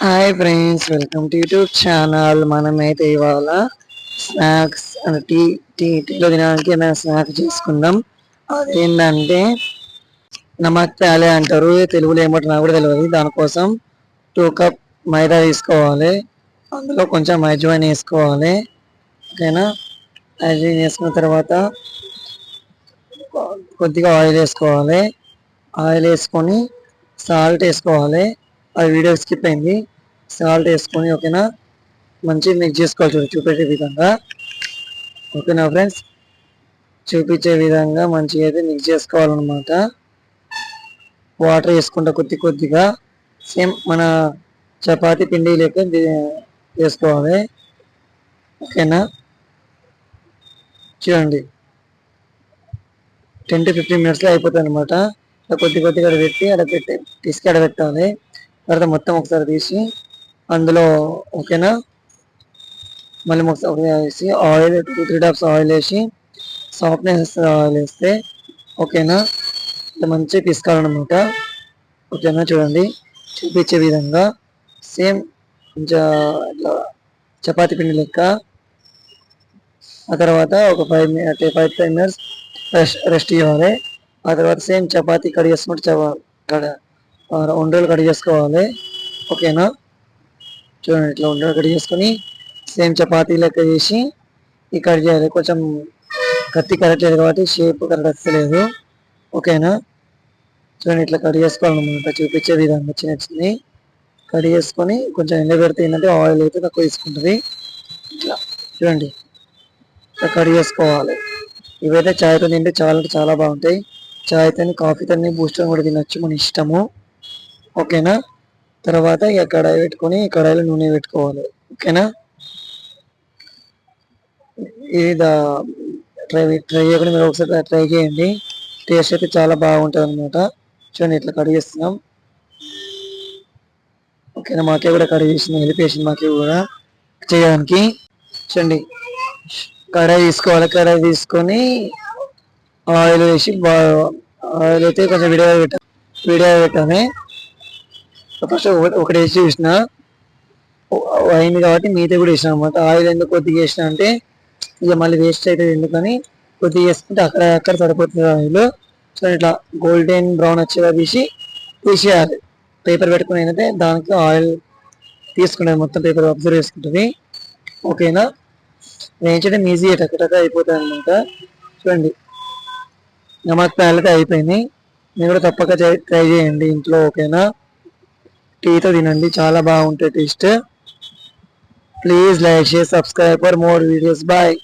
Hi friends, welcome to YouTube channel. మనమైతే ఇవాళ snacks అంటే టీలో తినడానికి ఏమైనా స్నాక్స్ చేసుకుందాం. అదేంటంటే నమక్ ప్యాలే అంటారు, తెలుగులో ఏమంటారు నాకు కూడా తెలియదు. దానికోసం 2 కప్ మైదా తీసుకోవాలి. అందులో కొంచెం అజ్వైన్ వేసుకోవాలి. ఓకేనా? అజ్వైన్ వేసుకున్న తర్వాత కొద్దిగా ఆయిల్ వేసుకోవాలి. ఆయిల్ వేసుకొని సాల్ట్ వేసుకోవాలి. అది వీడియో స్కిప్ అయింది. సాల్ట్ వేసుకొని ఓకేనా, మంచిగా మిక్స్ చేసుకోవాలి. చూపించే విధంగా ఓకేనా ఫ్రెండ్స్, చూపించే విధంగా మంచిగా అయితే మిక్స్ చేసుకోవాలన్నమాట. వాటర్ వేసుకుంటా కొద్ది కొద్దిగా, సేమ్ మన చపాతి పిండి లెక్క వేసుకోవాలి. ఓకేనా? చూడండి, 10 to 15 minutes అయిపోతుంది అనమాట. కొద్ది కొద్దిగా పెట్టి తీసుకు పెట్టాలి. తర్వాత మొత్తం ఒకసారి తీసి అందులో ఓకేనా, మళ్ళీ ఒకసారి వేసి ఆయిల్ 2-3 డ్రాప్స్ ఆయిల్ వేసి సాఫ్ట్నెస్ ఆయిల్ వేస్తే ఓకేనా, మంచిగా తీసుకోవాలన్నమాట. ఓకేనా? చూడండి, చూపించే విధంగా సేమ్ కొంచెం ఇట్లా చపాతి పిండి లెక్క. ఆ తర్వాత ఒక 5 minutes రెస్ట్ ఇవ్వాలి. ఆ తర్వాత సేమ్ చపాతీ కట్ చేసుకుంటే ఉండలు కట్ చేసుకోవాలి. ఓకేనా? చూడండి, ఇట్లా ఉండలు కట్ చేసుకొని సేమ్ చపాతీ లెక్క చేసి కట్ చేయాలి. కొంచెం కత్తి కరెక్ట్ లేదు కాబట్టి షేప్ కరెక్ట్ వస్తలేదు. ఓకేనా? చూడండి, ఇట్లా కట్ చేసుకోవాలన్నమాట. చూపించే విధంగా చిన్న చిన్నవి కట్ చేసుకొని కొంచెం ఎండబెడితే ఏంటంటే ఆయిల్ అయితే తక్కువ తీసుకుంటుంది. ఇట్లా చూడండి, ఇట్లా కట్ చేసుకోవాలి. ఇవైతే చాయ్తో తింటే చాలా అంటే చాలా బాగుంటాయి. చాయ్తో, కాఫీతో, బూస్ట్తో కూడా తినొచ్చు, మన ఇష్టము. ఓకేనా? తర్వాత ఇక కడాయి పెట్టుకొని కడాయిలో నూనె పెట్టుకోవాలి. ఓకేనా? ఇది ట్రై చేయకుండా మీరు ఒకసారి ట్రై చేయండి. టేస్ట్ అయితే చాలా బాగుంటుంది అనమాట. చూడండి, ఇట్లా కట్ చేస్తున్నాం. ఓకేనా? మాకే కూడా కట్ చేసింది, హెల్ప్ చేసింది మాకే కూడా చేయడానికి. చూడండి, కడాయి తీసుకోవాలి. కడాయి తీసుకొని ఆయిల్ వేసి ఆయిల్ అయితే కొంచెం విడిగా పెట్టాలి. ఫస్ట్ ఒకటి వేసి చూసిన అయింది కాబట్టి మీతో కూడా వేసిన అనమాట. ఆయిల్ ఎందుకు కొద్దిగా వేసిన అంటే ఇక మళ్ళీ వేస్ట్ అవుతుంది ఎందుకని కొద్దిగా వేసుకుంటే అక్కడ సరిపోతుంది ఆయిల్. సో ఇట్లా గోల్డెన్ బ్రౌన్ వచ్చేలా తీసేయాలి. పేపర్ పెట్టుకుని ఏంటంటే దానికి ఆయిల్ తీసుకునేది మొత్తం పేపర్ అబ్జర్వ్ చేసుకుంటుంది. ఓకేనా? వేయించడం ఈజీ, టక అయిపోతుంది అనమాట. చూడండి, నమక్ ప్యాలెట్ అయిపోయింది. మీరు కూడా తప్పక ట్రై చేయండి ఇంట్లో. ఓకేనా? టీతో తినండి, చాలా బాగుంటుంది taste. Please like, share, subscribe for more videos. Bye.